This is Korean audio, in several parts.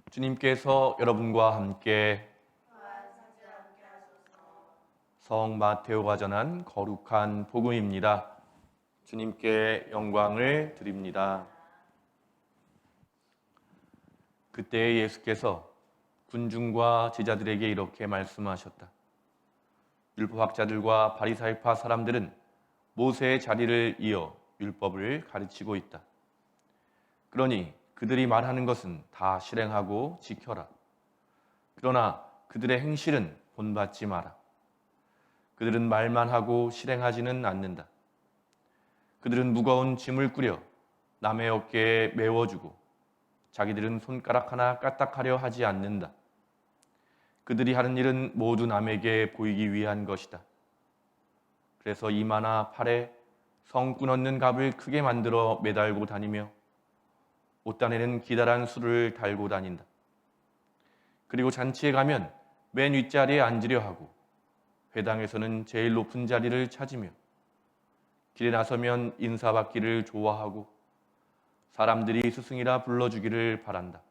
주님께서 여러분과 함께 성 마테오가 전한 거룩한 복음입니다. 주님께 영광을 드립니다. 그때 예수께서 군중과 제자들에게 이렇게 말씀하셨다. 율법학자들과 바리사이파 사람들은 모세의 자리를 이어 율법을 가르치고 있다. 그러니 그들이 말하는 것은 다 실행하고 지켜라. 그러나 그들의 행실은 본받지 마라. 그들은 말만 하고 실행하지는 않는다. 그들은 무거운 짐을 꾸려 남의 어깨에 메워주고 자기들은 손가락 하나 까딱하려 하지 않는다. 그들이 하는 일은 모두 남에게 보이기 위한 것이다. 그래서 이마나 팔에 성꾼 얻는 갑을 크게 만들어 매달고 다니며 옷단에는 기다란 수를 달고 다닌다. 그리고 잔치에 가면 맨 윗자리에 앉으려 하고 회당에서는 제일 높은 자리를 찾으며 길에 나서면 인사받기를 좋아하고 사람들이 스승이라 불러주기를 바란다.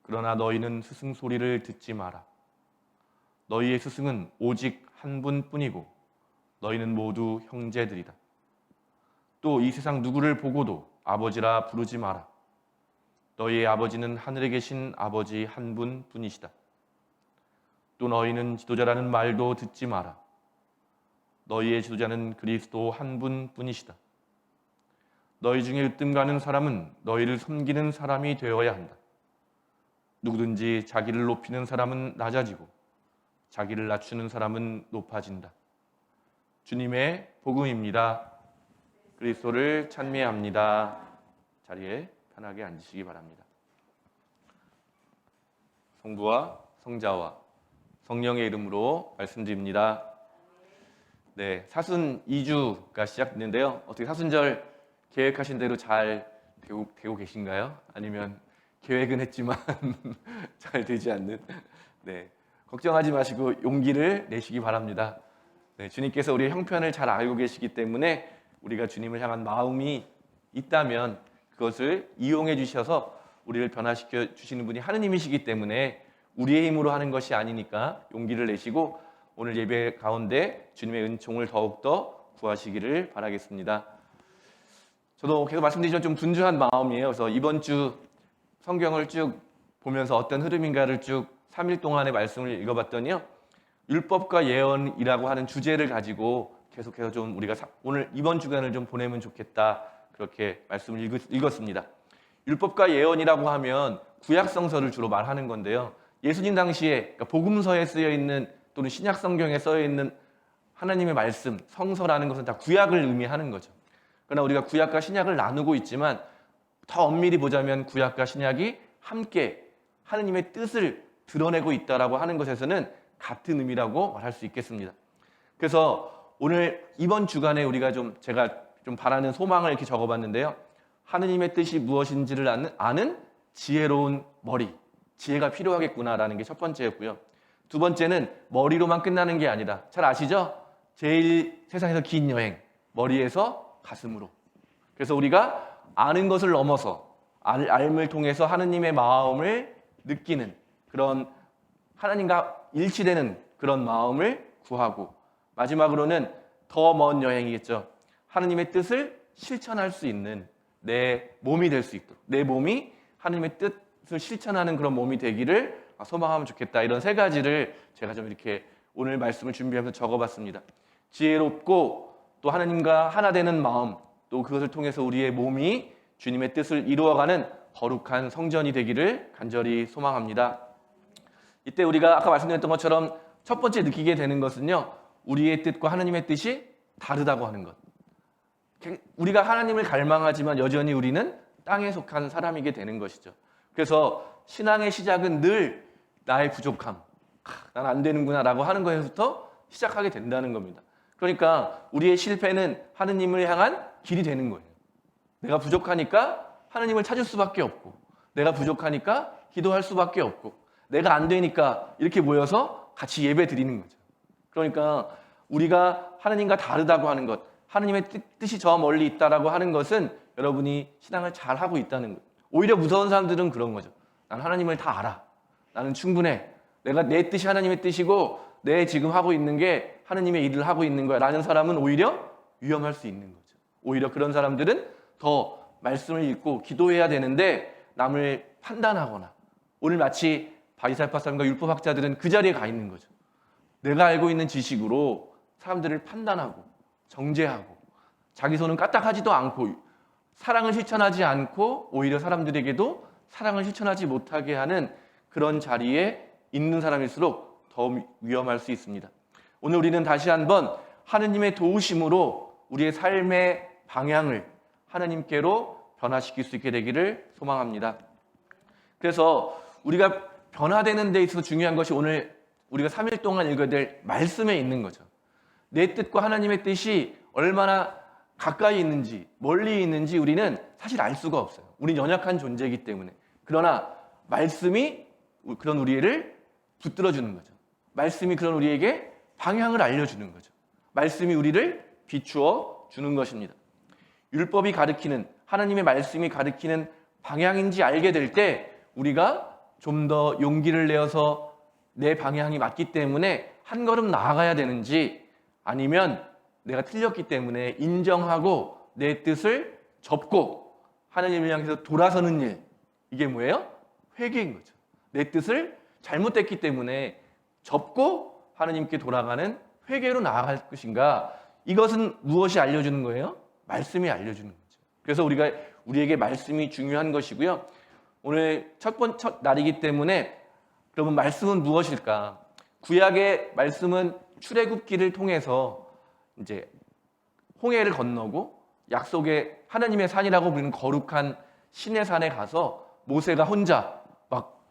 그러나 너희는 스승 소리를 듣지 마라. 너희의 스승은 오직 한 분뿐이고 너희는 모두 형제들이다. 또 이 세상 누구를 보고도 아버지라 부르지 마라. 너희의 아버지는 하늘에 계신 아버지 한 분뿐이시다. 또 너희는 지도자라는 말도 듣지 마라. 너희의 지도자는 그리스도 한 분뿐이시다. 너희 중에 으뜸 가는 사람은 너희를 섬기는 사람이 되어야 한다. 누구든지 자기를 높이는 사람은 낮아지고 자기를 낮추는 사람은 높아진다. 주님의 복음입니다. 그리스도를 찬미합니다. 자리에 편하게 앉으시기 바랍니다. 성부와 성자와 성령의 이름으로 말씀드립니다. 네, 사순 2주가 시작됐는데요. 어떻게 사순절 계획하신 대로 잘 되고 계신가요? 아니면 계획은 했지만 잘 되지 않는? 네, 걱정하지 마시고 용기를 내시기 바랍니다. 네, 주님께서 우리의 형편을 잘 알고 계시기 때문에 우리가 주님을 향한 마음이 있다면 그것을 이용해 주셔서 우리를 변화시켜 주시는 분이 하느님이시기 때문에 우리의 힘으로 하는 것이 아니니까 용기를 내시고 오늘 예배 가운데 주님의 은총을 더욱더 구하시기를 바라겠습니다. 저도 계속 말씀드리지만 좀 분주한 마음이에요. 그래서 이번 주 성경을 쭉 보면서 어떤 흐름인가를 쭉 3일 동안의 말씀을 읽어봤더니요. 율법과 예언이라고 하는 주제를 가지고 계속해서 좀 우리가 오늘 이번 주간을 좀 보내면 좋겠다. 그렇게 말씀을 읽었습니다. 율법과 예언이라고 하면 구약성서를 주로 말하는 건데요. 예수님 당시에 그러니까 복음서에 쓰여 있는 또는 신약 성경에 쓰여 있는 하나님의 말씀, 성서라는 것은 다 구약을 의미하는 거죠. 그러나 우리가 구약과 신약을 나누고 있지만 더 엄밀히 보자면 구약과 신약이 함께 하나님의 뜻을 드러내고 있다라고 하는 것에서는 같은 의미라고 말할 수 있겠습니다. 그래서 오늘 이번 주간에 우리가 제가 바라는 소망을 이렇게 적어봤는데요. 하느님의 뜻이 무엇인지를 아는 지혜로운 머리, 지혜가 필요하겠구나라는 게 첫 번째였고요. 두 번째는 머리로만 끝나는 게 아니라 잘 아시죠? 제일 세상에서 긴 여행, 머리에서 가슴으로. 그래서 우리가 아는 것을 넘어서 알을 통해서 하느님의 마음을 느끼는 그런 하나님과 일치되는 그런 마음을 구하고 마지막으로는 더 먼 여행이겠죠. 하느님의 뜻을 실천할 수 있는 내 몸이 될 수 있도록 내 몸이 하느님의 뜻을 실천하는 그런 몸이 되기를 소망하면 좋겠다. 이런 세 가지를 제가 좀 이렇게 오늘 말씀을 준비하면서 적어봤습니다. 지혜롭고 또 하나님과 하나 되는 마음 또 그것을 통해서 우리의 몸이 주님의 뜻을 이루어가는 거룩한 성전이 되기를 간절히 소망합니다. 이때 우리가 아까 말씀드렸던 것처럼 첫 번째 느끼게 되는 것은요. 우리의 뜻과 하나님의 뜻이 다르다고 하는 것. 우리가 하나님을 갈망하지만 여전히 우리는 땅에 속한 사람이게 되는 것이죠. 그래서 신앙의 시작은 늘 나의 부족함, 난 안 되는구나 라고 하는 것에서부터 시작하게 된다는 겁니다. 그러니까 우리의 실패는 하나님을 향한 길이 되는 거예요. 내가 부족하니까 하나님을 찾을 수밖에 없고 내가 부족하니까 기도할 수밖에 없고 내가 안 되니까 이렇게 모여서 같이 예배 드리는 거죠. 그러니까 우리가 하나님과 다르다고 하는 것, 하나님의 뜻이 저 멀리 있다라고 하는 것은 여러분이 신앙을 잘하고 있다는 거예요. 오히려 무서운 사람들은 그런 거죠. 난 하나님을 다 알아. 나는 충분해. 내가 내 뜻이 하나님의 뜻이고 내 지금 하고 있는 게 하나님의 일을 하고 있는 거야 라는 사람은 오히려 위험할 수 있는 거죠. 오히려 그런 사람들은 더 말씀을 읽고 기도해야 되는데 남을 판단하거나, 오늘 마치 바리새파 사람과 율법학자들은 그 자리에 가 있는 거죠. 내가 알고 있는 지식으로 사람들을 판단하고 정죄하고 자기 손은 까딱하지도 않고 사랑을 실천하지 않고 오히려 사람들에게도 사랑을 실천하지 못하게 하는 그런 자리에 있는 사람일수록 더 위험할 수 있습니다. 오늘 우리는 다시 한번 하느님의 도우심으로 우리의 삶의 방향을 하나님께로 변화시킬 수 있게 되기를 소망합니다. 그래서 우리가 변화되는 데 있어서 중요한 것이 오늘 우리가 3일 동안 읽어야 될 말씀에 있는 거죠. 내 뜻과 하나님의 뜻이 얼마나 가까이 있는지 멀리 있는지 우리는 사실 알 수가 없어요. 우리는 연약한 존재이기 때문에. 그러나 말씀이 그런 우리를 붙들어주는 거죠. 말씀이 그런 우리에게 방향을 알려주는 거죠. 말씀이 우리를 비추어 주는 것입니다. 율법이 가르치는, 하나님의 말씀이 가르치는 방향인지 알게 될 때 우리가 좀 더 용기를 내어서 내 방향이 맞기 때문에 한 걸음 나아가야 되는지, 아니면 내가 틀렸기 때문에 인정하고 내 뜻을 접고 하나님을 향해서 돌아서는 일, 이게 뭐예요? 회개인 거죠. 내 뜻을 잘못됐기 때문에 접고 하나님께 돌아가는 회개로 나아갈 것인가, 이것은 무엇이 알려주는 거예요? 말씀이 알려주는 거죠. 그래서 우리에게 말씀이 중요한 것이고요. 오늘 첫 날이기 때문에 그러면 말씀은 무엇일까? 구약의 말씀은 출애굽기를 통해서 이제 홍해를 건너고 약속의 하나님의 산이라고 부르는 거룩한 신의 산에 가서 모세가 혼자 막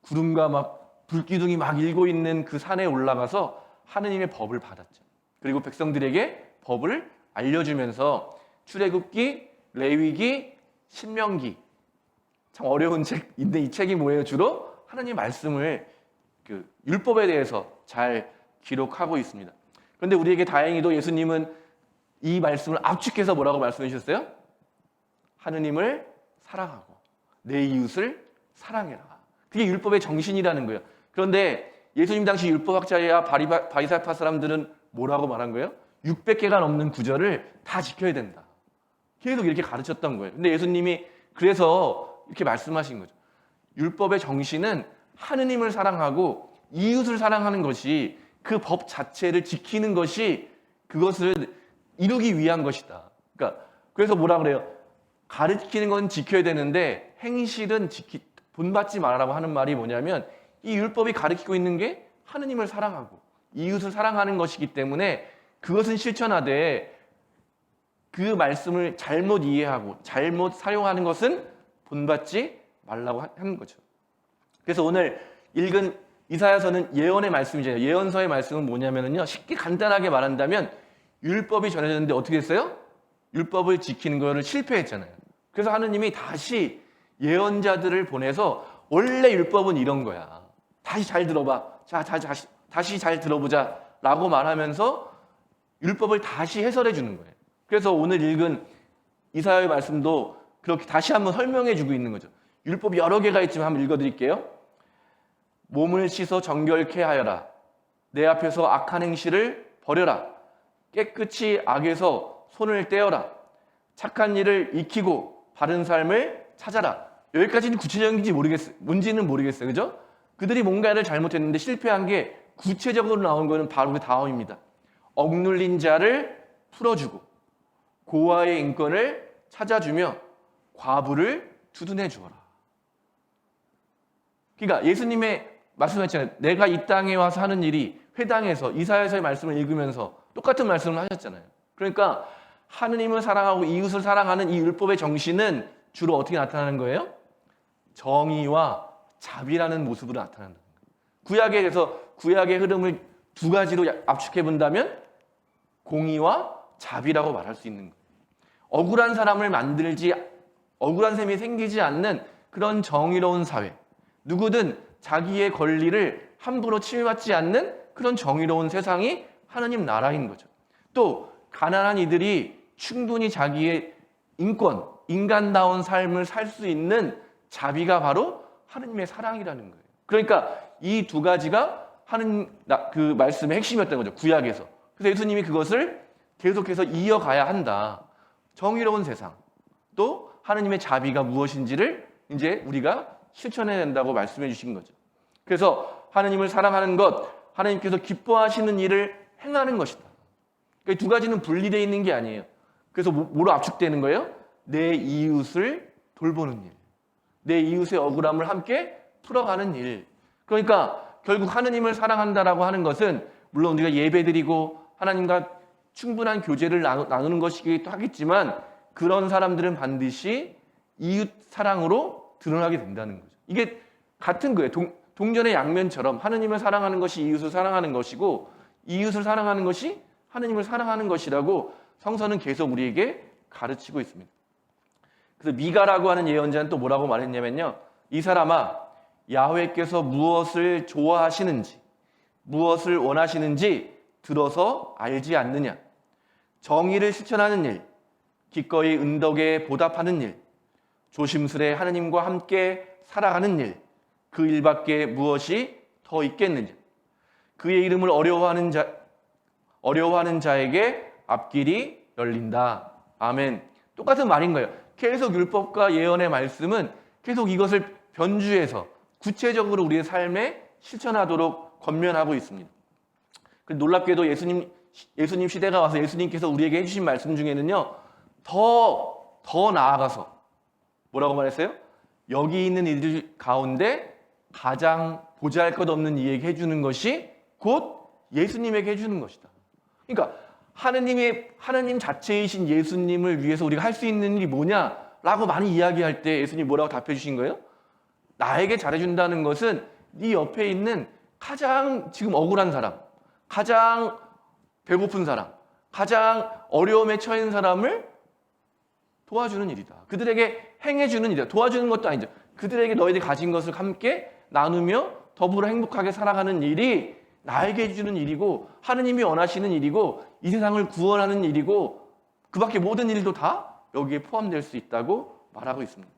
구름과 막 불기둥이 막 일고 있는 그 산에 올라가서 하나님의 법을 받았죠. 그리고 백성들에게 법을 알려주면서 출애굽기, 레위기, 신명기, 참 어려운 책인데 이 책이 뭐예요? 주로 하나님의 말씀을 그 율법에 대해서 잘 기록하고 있습니다. 그런데 우리에게 다행히도 예수님은 이 말씀을 압축해서 뭐라고 말씀해 주셨어요? 하느님을 사랑하고 내 이웃을 사랑해라. 그게 율법의 정신이라는 거예요. 그런데 예수님 당시 율법학자야 바리새파 사람들은 뭐라고 말한 거예요? 600개가 넘는 구절을 다 지켜야 된다. 계속 이렇게 가르쳤던 거예요. 근데 예수님이 그래서 이렇게 말씀하신 거죠. 율법의 정신은 하느님을 사랑하고 이웃을 사랑하는 것이, 그 법 자체를 지키는 것이 그것을 이루기 위한 것이다. 그러니까 그래서 뭐라 그래요? 가르치는 건 지켜야 되는데 행실은 본받지 말라고 하는 말이 뭐냐면, 이 율법이 가르치고 있는 게 하느님을 사랑하고 이웃을 사랑하는 것이기 때문에 그것은 실천하되 그 말씀을 잘못 이해하고 잘못 사용하는 것은 본받지 말라고 하는 거죠. 그래서 오늘 읽은 이사야서는 예언의 말씀이잖아요. 예언서의 말씀은 뭐냐면요, 쉽게 간단하게 말한다면 율법이 전해졌는데 어떻게 했어요? 율법을 지키는 거를 실패했잖아요. 그래서 하느님이 다시 예언자들을 보내서 원래 율법은 이런 거야. 다시 잘 들어봐. 다시 잘 들어보자 라고 말하면서 율법을 다시 해설해 주는 거예요. 그래서 오늘 읽은 이사야의 말씀도 그렇게 다시 한번 설명해 주고 있는 거죠. 율법이 여러 개가 있지만 한번 읽어드릴게요. 몸을 씻어 정결케 하여라. 내 앞에서 악한 행실을 버려라. 깨끗이 악에서 손을 떼어라. 착한 일을 익히고 바른 삶을 찾아라. 여기까지는 구체적인지 뭔지는 모르겠어요. 그죠? 그들이 뭔가를 잘못했는데 실패한 게 구체적으로 나온 거는 바로 그 다음입니다. 억눌린 자를 풀어주고 고아의 인권을 찾아주며 과부를 두둔해 주어라. 그러니까 예수님의 말씀하셨잖아요. 내가 이 땅에 와서 하는 일이, 회당에서 이사야서의 말씀을 읽으면서 똑같은 말씀을 하셨잖아요. 그러니까 하느님을 사랑하고 이웃을 사랑하는 이 율법의 정신은 주로 어떻게 나타나는 거예요? 정의와 자비라는 모습으로 나타난다는 거예요. 구약에 대해서 구약의 흐름을 두 가지로 압축해 본다면 공의와 자비라고 말할 수 있는 거예요. 억울한 사람을 만들지, 억울한 셈이 생기지 않는 그런 정의로운 사회, 누구든 자기의 권리를 함부로 침해받지 않는 그런 정의로운 세상이 하나님 나라인 거죠. 또 가난한 이들이 충분히 자기의 인권, 인간다운 삶을 살 수 있는 자비가 바로 하느님의 사랑이라는 거예요. 그러니까 이 두 가지가 그 말씀의 핵심이었던 거죠. 구약에서. 그래서 예수님이 그것을 계속해서 이어가야 한다. 정의로운 세상, 또 하느님의 자비가 무엇인지를 이제 우리가 실천해야 된다고 말씀해 주신 거죠. 그래서 하느님을 사랑하는 것, 하느님께서 기뻐하시는 일을 행하는 것이다. 그러니까 두 가지는 분리되어 있는 게 아니에요. 그래서 뭐로 압축되는 거예요? 내 이웃을 돌보는 일, 내 이웃의 억울함을 함께 풀어가는 일. 그러니까 결국 하느님을 사랑한다라고 하는 것은 물론 우리가 예배드리고 하나님과 충분한 교제를 나누는 것이기도 하겠지만 그런 사람들은 반드시 이웃 사랑으로 드러나게 된다는 거죠. 이게 같은 거예요. 동전의 양면처럼 하느님을 사랑하는 것이 이웃을 사랑하는 것이고 이웃을 사랑하는 것이 하느님을 사랑하는 것이라고 성서는 계속 우리에게 가르치고 있습니다. 그래서 미가라고 하는 예언자는 또 뭐라고 말했냐면요. 이 사람아, 야훼께서 무엇을 좋아하시는지, 무엇을 원하시는지 들어서 알지 않느냐. 정의를 실천하는 일, 기꺼이 은덕에 보답하는 일, 조심스레 하느님과 함께 살아가는 일, 그 일밖에 무엇이 더 있겠느냐. 그의 이름을 어려워하는 자에게 앞길이 열린다. 아멘. 똑같은 말인 거예요. 계속 율법과 예언의 말씀은 계속 이것을 변주해서 구체적으로 우리의 삶에 실천하도록 권면하고 있습니다. 놀랍게도 예수님 시대가 와서 예수님께서 우리에게 해주신 말씀 중에는요, 더 나아가서 뭐라고 말했어요? 여기 있는 이들 가운데 가장 보잘것없는 이에게 해주는 것이 곧 예수님에게 해주는 것이다. 그러니까 하느님 자체이신 예수님을 위해서 우리가 할 수 있는 일이 뭐냐라고 많이 이야기할 때 예수님 뭐라고 답해 주신 거예요? 나에게 잘해준다는 것은 네 옆에 있는 가장 지금 억울한 사람, 가장 배고픈 사람, 가장 어려움에 처한 사람을 도와주는 일이다. 그들에게 행해주는 일이다. 도와주는 것도 아니죠. 그들에게 너희들이 가진 것을 함께 나누며 더불어 행복하게 살아가는 일이 나에게 해주는 일이고 하느님이 원하시는 일이고 이 세상을 구원하는 일이고 그 밖에 모든 일도 다 여기에 포함될 수 있다고 말하고 있습니다.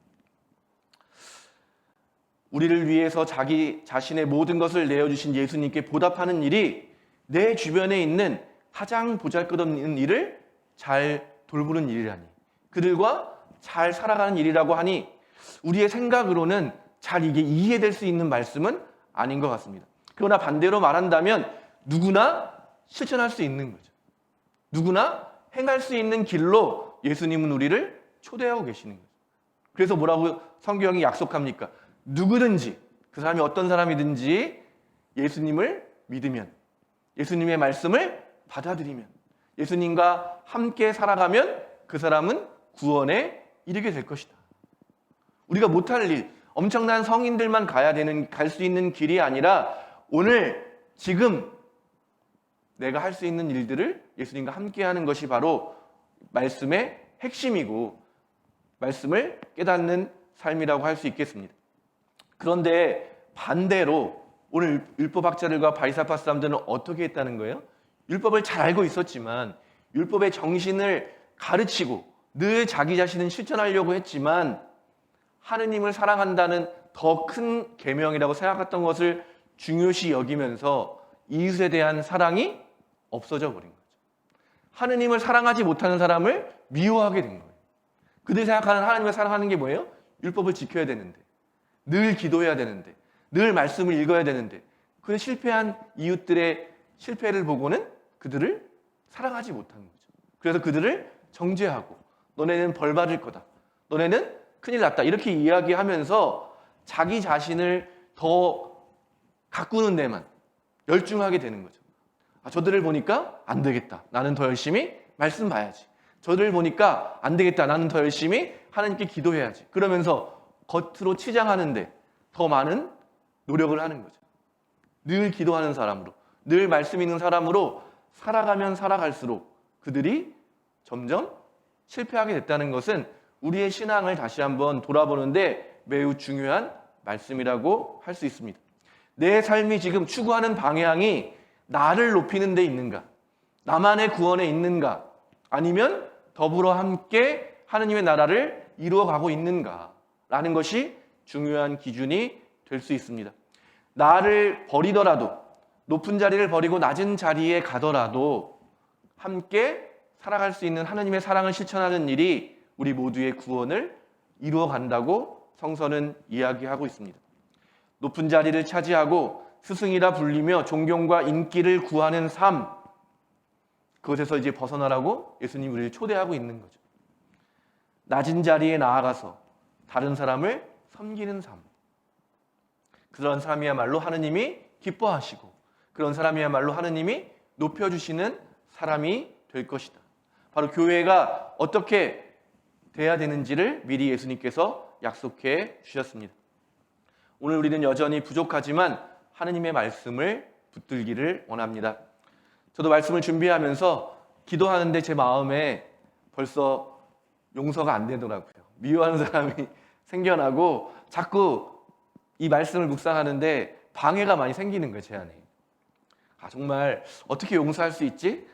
우리를 위해서 자기 자신의 모든 것을 내어주신 예수님께 보답하는 일이 내 주변에 있는 가장 보잘것없는 일을 잘 돌보는 일이라니, 그들과 잘 살아가는 일이라고 하니 우리의 생각으로는 잘 이게 이해될 수 있는 말씀은 아닌 것 같습니다. 그러나 반대로 말한다면 누구나 실천할 수 있는 거죠. 누구나 행할 수 있는 길로 예수님은 우리를 초대하고 계시는 거죠. 그래서 뭐라고 성경이 약속합니까? 누구든지, 그 사람이 어떤 사람이든지 예수님을 믿으면, 예수님의 말씀을 받아들이면, 예수님과 함께 살아가면 그 사람은 구원에 이르게 될 것이다. 우리가 못할 일, 엄청난 성인들만 갈 수 있는 길이 아니라 오늘 지금 내가 할 수 있는 일들을 예수님과 함께 하는 것이 바로 말씀의 핵심이고 말씀을 깨닫는 삶이라고 할 수 있겠습니다. 그런데 반대로 오늘 율법학자들과 바리새파 사람들은 어떻게 했다는 거예요? 율법을 잘 알고 있었지만 율법의 정신을 가르치고 늘 자기 자신은 실천하려고 했지만 하느님을 사랑한다는 더 큰 계명이라고 생각했던 것을 중요시 여기면서 이웃에 대한 사랑이 없어져 버린 거죠. 하느님을 사랑하지 못하는 사람을 미워하게 된 거예요. 그들이 생각하는 하나님을 사랑하는 게 뭐예요? 율법을 지켜야 되는데, 늘 기도해야 되는데, 늘 말씀을 읽어야 되는데, 그 실패한 이웃들의 실패를 보고는 그들을 사랑하지 못하는 거죠. 그래서 그들을 정죄하고 너네는 벌 받을 거다, 너네는 큰일 났다, 이렇게 이야기하면서 자기 자신을 더 가꾸는 데만 열중하게 되는 거죠. 저들을 보니까 안 되겠다, 나는 더 열심히 말씀 봐야지. 저들을 보니까 안 되겠다, 나는 더 열심히 하나님께 기도해야지. 그러면서 겉으로 치장하는데 더 많은 노력을 하는 거죠. 늘 기도하는 사람으로, 늘 말씀 있는 사람으로 살아가면 살아갈수록 그들이 점점 실패하게 됐다는 것은 우리의 신앙을 다시 한번 돌아보는데 매우 중요한 말씀이라고 할 수 있습니다. 내 삶이 지금 추구하는 방향이 나를 높이는 데 있는가? 나만의 구원에 있는가? 아니면 더불어 함께 하느님의 나라를 이루어가고 있는가? 라는 것이 중요한 기준이 될 수 있습니다. 나를 버리더라도, 높은 자리를 버리고 낮은 자리에 가더라도 함께 살아갈 수 있는 하나님의 사랑을 실천하는 일이 우리 모두의 구원을 이루어 간다고 성서는 이야기하고 있습니다. 높은 자리를 차지하고 스승이라 불리며 존경과 인기를 구하는 삶, 그것에서 이제 벗어나라고 예수님이 우리를 초대하고 있는 거죠. 낮은 자리에 나아가서 다른 사람을 섬기는 삶, 그런 사람이야말로 하느님이 기뻐하시고, 그런 사람이야말로 하느님이 높여주시는 사람이 될 것이다. 바로 교회가 어떻게 돼야 되는지를 미리 예수님께서 약속해 주셨습니다. 오늘 우리는 여전히 부족하지만 하느님의 말씀을 붙들기를 원합니다. 저도 말씀을 준비하면서 기도하는데 제 마음에 벌써 용서가 안 되더라고요. 미워하는 사람이 생겨나고 자꾸 이 말씀을 묵상하는데 방해가 많이 생기는 거예요, 제 안에. 정말 어떻게 용서할 수 있지?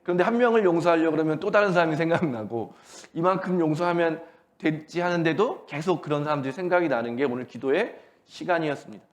그런데 한 명을 용서하려고 그러면 또 다른 사람이 생각나고, 이만큼 용서하면 되지 하는데도 계속 그런 사람들이 생각이 나는 게 오늘 기도의 시간이었습니다.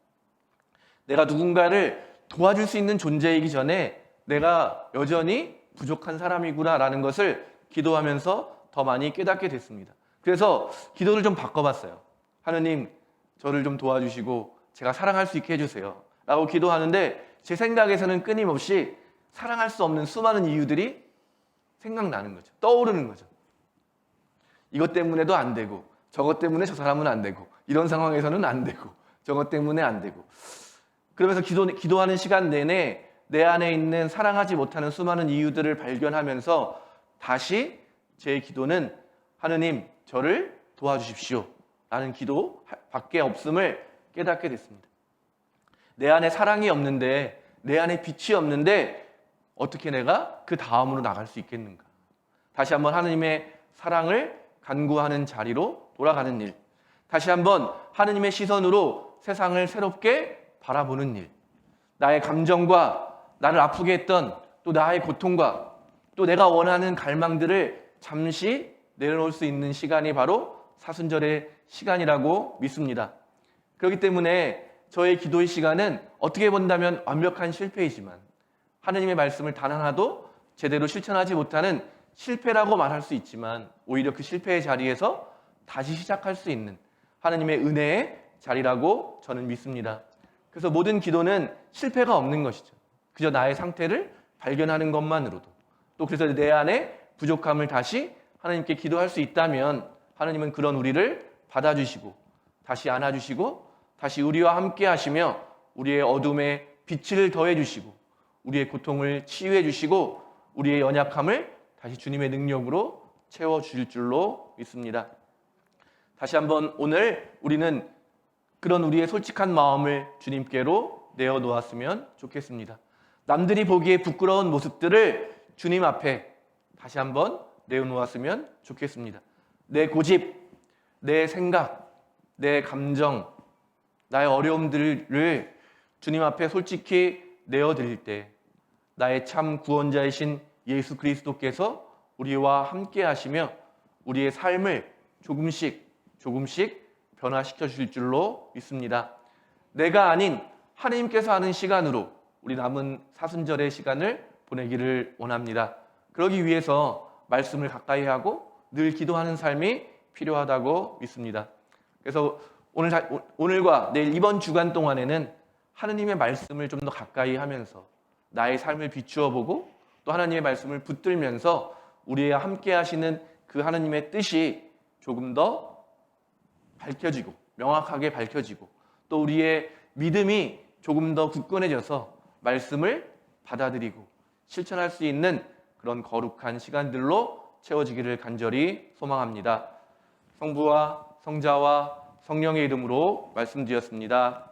내가 누군가를 도와줄 수 있는 존재이기 전에 내가 여전히 부족한 사람이구나라는 것을 기도하면서 더 많이 깨닫게 됐습니다. 그래서 기도를 좀 바꿔봤어요. 하느님, 저를 좀 도와주시고 제가 사랑할 수 있게 해주세요 라고 기도하는데, 제 생각에서는 끊임없이 사랑할 수 없는 수많은 이유들이 생각나는 거죠. 떠오르는 거죠. 이것 때문에도 안 되고, 저것 때문에 저 사람은 안 되고, 이런 상황에서는 안 되고, 저것 때문에 안 되고. 그러면서 기도하는 시간 내내 내 안에 있는 사랑하지 못하는 수많은 이유들을 발견하면서 다시 제 기도는 하느님, 저를 도와주십시오 라는 기도밖에 없음을 깨닫게 됐습니다. 내 안에 사랑이 없는데, 내 안에 빛이 없는데 어떻게 내가 그 다음으로 나갈 수 있겠는가? 다시 한번 하느님의 사랑을 간구하는 자리로 돌아가는 일, 다시 한번 하느님의 시선으로 세상을 새롭게 바라보는 일, 나의 감정과 나를 아프게 했던 또 나의 고통과 또 내가 원하는 갈망들을 잠시 내려놓을 수 있는 시간이 바로 사순절의 시간이라고 믿습니다. 그렇기 때문에 저의 기도의 시간은 어떻게 본다면 완벽한 실패이지만, 하느님의 말씀을 단 하나도 제대로 실천하지 못하는 실패라고 말할 수 있지만, 오히려 그 실패의 자리에서 다시 시작할 수 있는 하느님의 은혜의 자리라고 저는 믿습니다. 그래서 모든 기도는 실패가 없는 것이죠. 그저 나의 상태를 발견하는 것만으로도, 또 그래서 내 안에 부족함을 다시 하나님께 기도할 수 있다면 하나님은 그런 우리를 받아주시고 다시 안아주시고 다시 우리와 함께 하시며 우리의 어둠에 빛을 더해주시고 우리의 고통을 치유해주시고 우리의 연약함을 다시 주님의 능력으로 채워주실 줄로 믿습니다. 다시 한번 오늘 우리는 그런 우리의 솔직한 마음을 주님께로 내어놓았으면 좋겠습니다. 남들이 보기에 부끄러운 모습들을 주님 앞에 다시 한번 내어놓았으면 좋겠습니다. 내 고집, 내 생각, 내 감정, 나의 어려움들을 주님 앞에 솔직히 내어드릴 때 나의 참 구원자이신 예수 그리스도께서 우리와 함께 하시며 우리의 삶을 조금씩 변화시켜 주실 줄로 믿습니다. 내가 아닌 하나님께서 하는 시간으로 우리 남은 사순절의 시간을 보내기를 원합니다. 그러기 위해서 말씀을 가까이 하고 늘 기도하는 삶이 필요하다고 믿습니다. 그래서 오늘과 내일 이번 주간 동안에는 하느님의 말씀을 좀 더 가까이 하면서 나의 삶을 비추어 보고 또 하나님의 말씀을 붙들면서 우리와 함께 하시는 그 하나님의 뜻이 조금 더 밝혀지고 명확하게 밝혀지고 또 우리의 믿음이 조금 더 굳건해져서 말씀을 받아들이고 실천할 수 있는 그런 거룩한 시간들로 채워지기를 간절히 소망합니다. 성부와 성자와 성령의 이름으로 말씀드렸습니다.